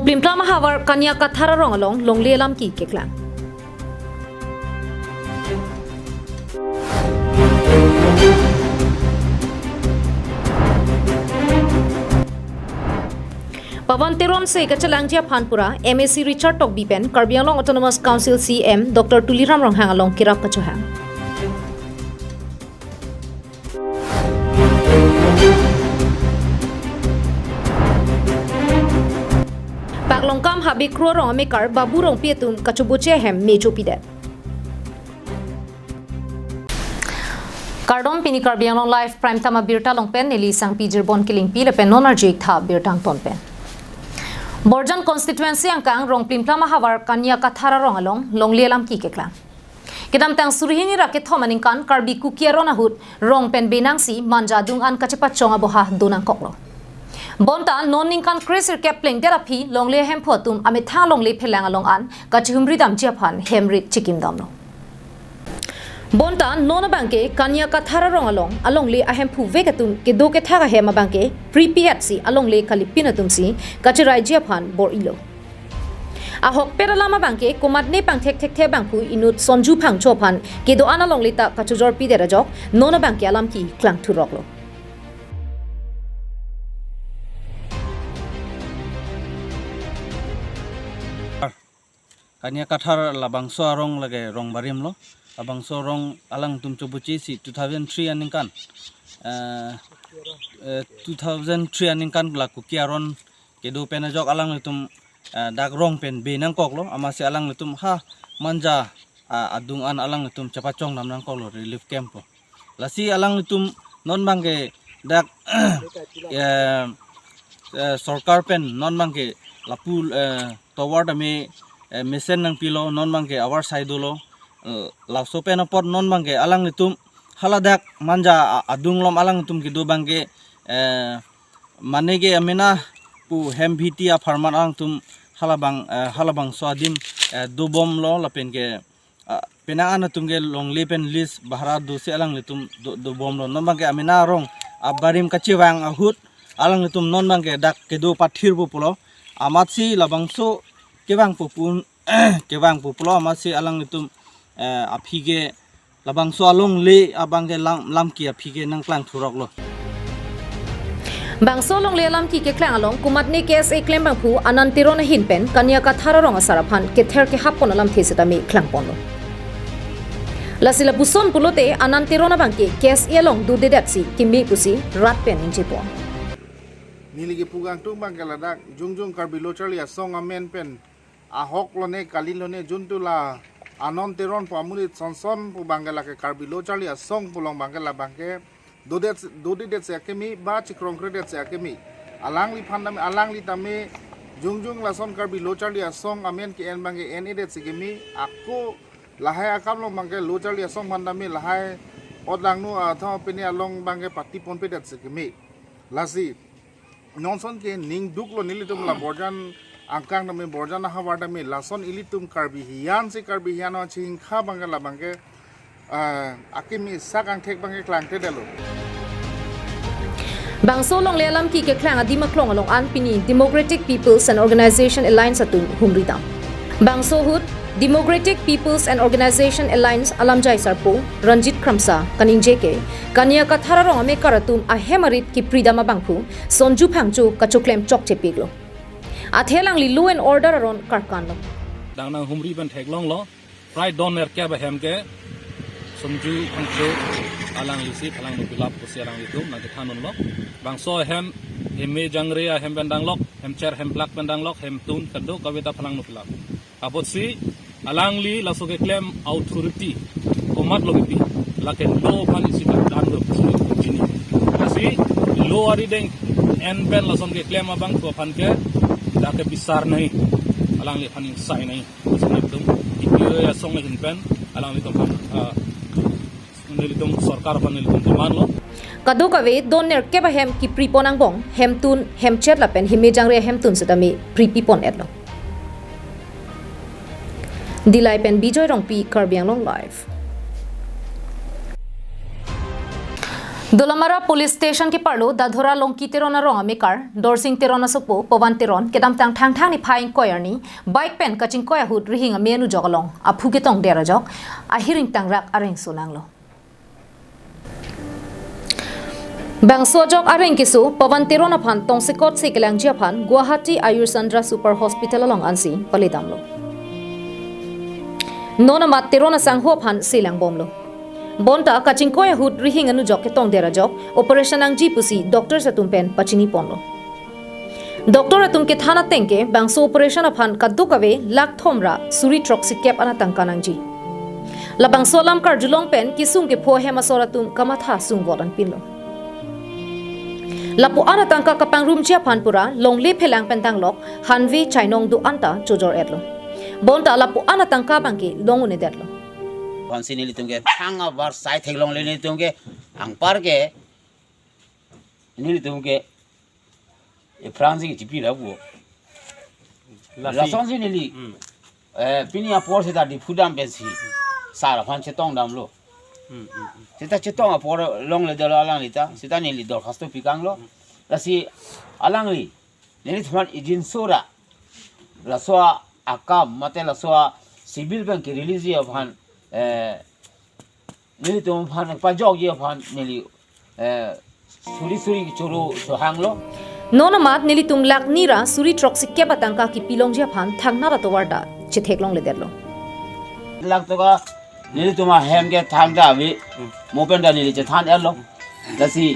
Rong plimpla mahawar kanya kathara rong along long lelam ki keklang. Pawan Teron se kachalangjia Phanpura MAC Richard Tok Bipen Karbi Anglong Autonomous Council CM Dr. Tuliram Rong hang along kirap kachohang. Paklongkam habi kro rong amekar babu rong pietum kachubuche hem mejo pide. Kardom pini Karbi Anglong live prime time birta longpen neli sang pijir bon killing pi lepen nonarjik tha birtang tonpen. Borjan constituency angkang rong plimpla mahawar kanya kathara rong along long lelam ki keklang. Kedam tang surihini raket thomaningkan Karbi kukiaron ahut rong pen benangsi manjadung an kacepat chonga boha donang koklo. Bonta noningkan krisir kepling terapi long le hem photum ametha long le phelang along an kachhumri dam japhan hemrit chikim damno. Bonta nona bangke kanya kathara rong along le ahem phu vegatum ke do ke thaga hema bangke prepaid si along le kalipinatum si kachirai japhan bor ilo. Ahok peralama bangke komadne pangthek thek the bangpu inut sonju phang chophan ke do ana long le ta kachujor pi dera jok nona bangke alam ki klang thuroklo. Kanya kathar labangso arong lage rong barim lo abangso rong alang tum chobuchi si 2003 aningkan 2003 aningkan la kukiaron kedo penajok alang tum dak rong pen benang kok lo amasi alang tum ha manja adung an alang tum chapachong namnang kok lo relief camp lasi alang tum non bangke dak sarkar pen non bangke lapul toward ame mesen nang pilo non bangke awar side lo la sopen apot non bangke alang nitum haladak manja adung lom alang nitum kido bangke manege amena pu hem bhitia farman alang tum halabang swadim do bom lo lapen ke penaan tum ke long lepen list bahara do se alang nitum do bom lo non bangke amena rong abarim kachiwang ahut alang nitum non bangke dak kido pathir bu pulo amatsi labangso kebang pupulo masih alang itu apige labang soalong le abang ke lam ki apige nang klang thurok lo Bang solong le lam ki ke klang along kumatne KSA claim bang pu anantiro na hinpen kanya kathara rong asarapan ke ther ke hapon alam theseta mi klang ponlo lasila puson pulote anantiro na bangke KSA long du dedatsi kimi pusi rat pen injipon Niligi pugang tu bang kaladak jungjung Karbi Lochalia song amen pen ahok lone kalilone juntula anon teron pamulit sonson pu bangala ke Karbi Lochalia song pulong bangala bangke dodet se akemi ba chikrong kredet se akemi alang li phandame alang li tame jungjung lason Karbi Lochalia song amen ke en bangke en edet sigemi aku lahai akam long bangke Lochalia song phandame lahai odlang nu atha peni along bangke pati pon pedet sigemi lasi nonson ke ning duklo nilitum la borjan angkang nami borjan hawar dami lason ilitum Karbi hian si Karbi hian on ching kha bangala bangke akimi sakang thek bangke klang te delo Bang solong le lam ki ke klang adima klong along an pini Democratic Peoples and Organization Alliance atun humridam Bang sohut Democratic Peoples and Organization Alliance alam jai sarpo Ranjit Kramsa kaning jeke kanya kathara rong ame karatum a hemarit ki pridama bangpu sonju phangchu kachoklem chok chepiglo athelang li law and order aron karkan lo dang nang humri ban thek long lo right donor kya ba hem ke somju phangchu alang li si thalang no pilap ko serang li dum na de thanon lo bang so hem me jangre ya hem bandang lok hem chair hem plak bandang lok hem tun kado kaweta phalang no pilap abot si alang li la so ke claim authority komat lo bi la ke no pan si dan do jini asi lo ari deng en ben la som ke claim abang ko pan ke ke besar nahi alang li paning sai nahi sunai tum ikyo ya song hin pen alang li tum nilitum sarkar pan nilitum demand lo kadu kawe donner ke ba hem ki priponang bong hem tun hem chet la pen hime jangre hem tun setami pripipon etlo dilai pen bijoy rong pi Karbi Anglong live Dolamara Police Station ke parlo dadhora longki terona rong amikar dorsing terona sopo pawan teron kedam tang thang thang ni phaing koyar ni bike pen kaching koya hut rihing amenu jogalong aphu ke tong dera jok ahiring tang rak areng sonanglo Bangso jok areng kisu pawan terona phan tong sekot sekelang jia phan Guwahati Ayursandra Super Hospital along ansi palidamlo Nona mat terona sangho phan silang bomlo Bonta kaching koya hut rihing anu jok ke tong dera jok operation ang jipusi doctor satum pen pachini ponlo Doctor atum ke thana tengke bangso operation aphan kadukave lak thomra suri troxic cap ana tangkanang ji la bangso lam kar julong pen kisung ke pho hema soratum kamatha sung volan pinlo lapu ana tangka kapang room chia phan pura longle phelang pen tanglok hanvi chainong du anta chojor etlo bonta lapu ana tangka bangke longune detlo Fansi nili tungke thanga bar sai theglong le nili tungke ang par ke nili tungke e fransi ki chipi la bu la sonsi nili pini a por se da di fudam pensi sara fan chetong dam lo sita chetong a por long le dala alang lita sita nili dor khasto pikang lo la si alang li nili thman ijin sura la soa akam mate la soa civil bank release of han nili tum phan pa jog ye phan nili suri choro so hanglo Nona mat nili tum lak nira suri troxic ke batangka ki pilong jia phan thangna ra to warda chithek long le derlo lak to ka nili tuma hem ke thang da bi mopen da nili che than elo dasi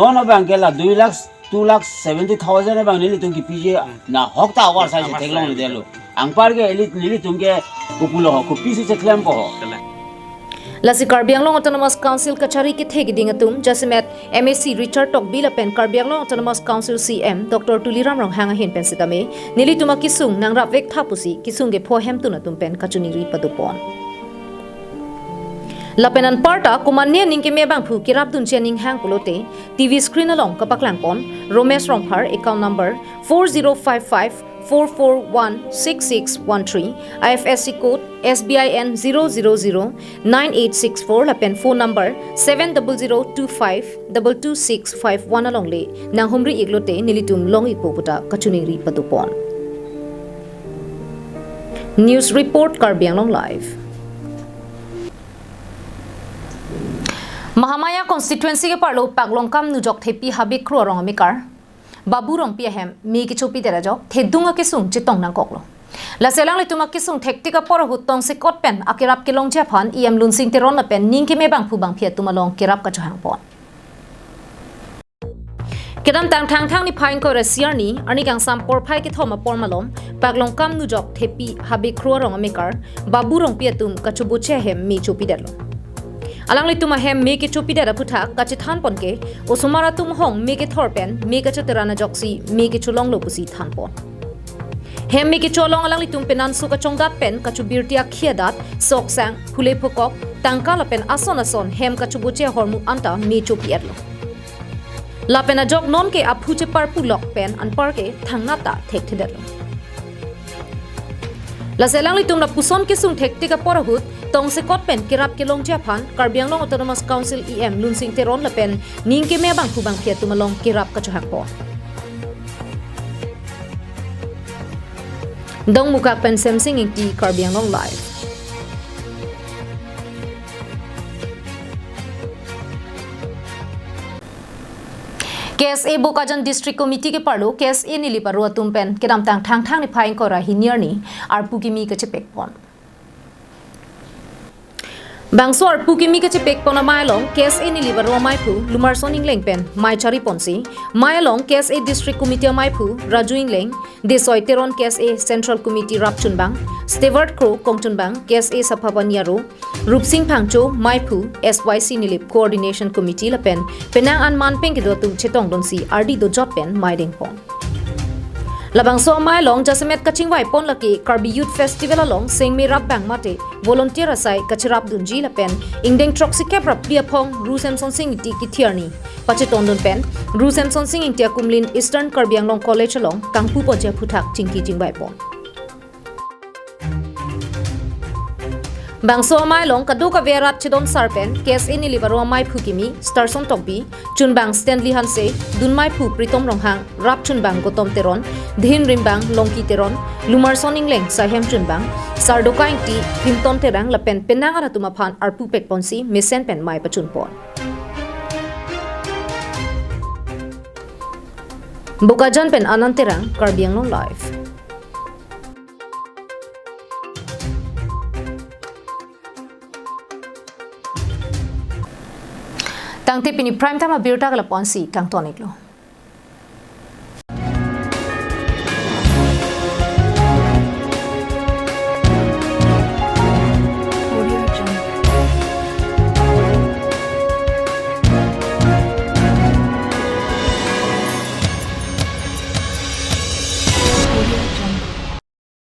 nona bank ke la 2,70,000 bang nili tum ki pije na hokta war sai chithek long le derlo ang par ke nili tum ke populo ho ku pisi che claim ko ho Lasi Karbianglong Autonomous Council kachari ke thegi dingatum jasimet MSc Richard Tok Bila pen Karbianglong Autonomous Council CM Dr. Tuliram Rong hanga hin pen sitame nili tuma kisung nang rapvek thapusi kisung ge phohem tunatum pen kachuni ri padupon Lapenan parta kumanya ningke mebang phu kirap dun chening hang pulote TV screen along kapaklang pon Romesh Romphar account number 4055 4416613 IFSC code SBIN 0009864 lapen phone number 7002522651 along le nang humri iglote nilitum long ipoputa kachuningri padupon News report Karbianglong live Mahamaya constituency ke parlo paglongkam nujok thepi habe khro rong amikar Babu rong piahem mi ki chopi dera jok thedunga ke sung chitong nang koklo la selang le tuma ki sung thektika por hutong se kot pen akirap ke long cha phan em lun sing teron la pen ning ke me bang phu bang phia tuma long kirap ka chang pon kedam tang thang thang ni phain ko rasiar ni ani kang sam por phai ke thoma por malom paglong kam nu jok thepi habe khro rong amikar babu rong pia tum ka chubu che hem mi chopi derlo Alang li tuma hem me ke chopi dera putha kachi than pon ke osumara tum hong me ke thorpen me ke chaterana joksi me ke chulong lo pusi than pon hem me ke cholong alang li tum penan su ka chongdat pen ka chubirtia khiedat sok sang phule phokok tangka la pen ason hem ka chubuche hormu anta me chopi erlo la pen a jok non ke aphu che par pulok pen an par ke thangna ta thek thederlo la selang li tum na puson ke sung thek te ka porahut tong se kot pen kirap ke long chia phan Karbianglong Autonomous Council EM lunsing teron la pen ning ke me bang khu bang phia tumalong kirap ka chhak po dong muka pen semsing ing ti Karbianglong live KSA Bokajan District Committee ke parlo KSA ni liparu atum pen kedam tang thang thang ni phaing ko ra hinir ni arpu ki mi ka chepek pon Bangsor pukimi ke chepek pona mailong KSA ni liver ro maipu lumar soning leng pen mai chari ponsi mailong KSA District Committee maipu rajuing leng desoi teron KSA Central Committee rapchun bang Stewart Crow kongchun bang KSA Saphabaniaro Rupsing Phangcho maipu SYC nilip Coordination Committee la pen penang an man peng ke do tum chetong donsi RD do job pen maideng pon Labang so mai long jasemet kaching wai pon laki Karbi Youth Festival along sing me rap bang mate volunteer asai kachirap dunji la pen ingdeng troxic cap rap pia phong Rusem Sonsing ti ki thiarni pacheton don pen Rusem Sonsing intia kumlin Eastern Karbianglong College along kangpu poje phuthak chingki chingbai pon Bangso mai long kadu ka verat chidon sarpen case in libaro mai phukimi starson tokbi chunbang Stanley Hanse dunmai phu pritom ronghang rap chunbang gotom teron dhin rimbang longki teron lumarson ingleng sahem chunbang sardokaing ti pinton terang lapen penanga na tumaphan arpu pek ponsi mesen pen mai pachun pon Bukajan pen ananterang karbiang no live Tang tipini prime time abirta kala ponsi kang tonik lo.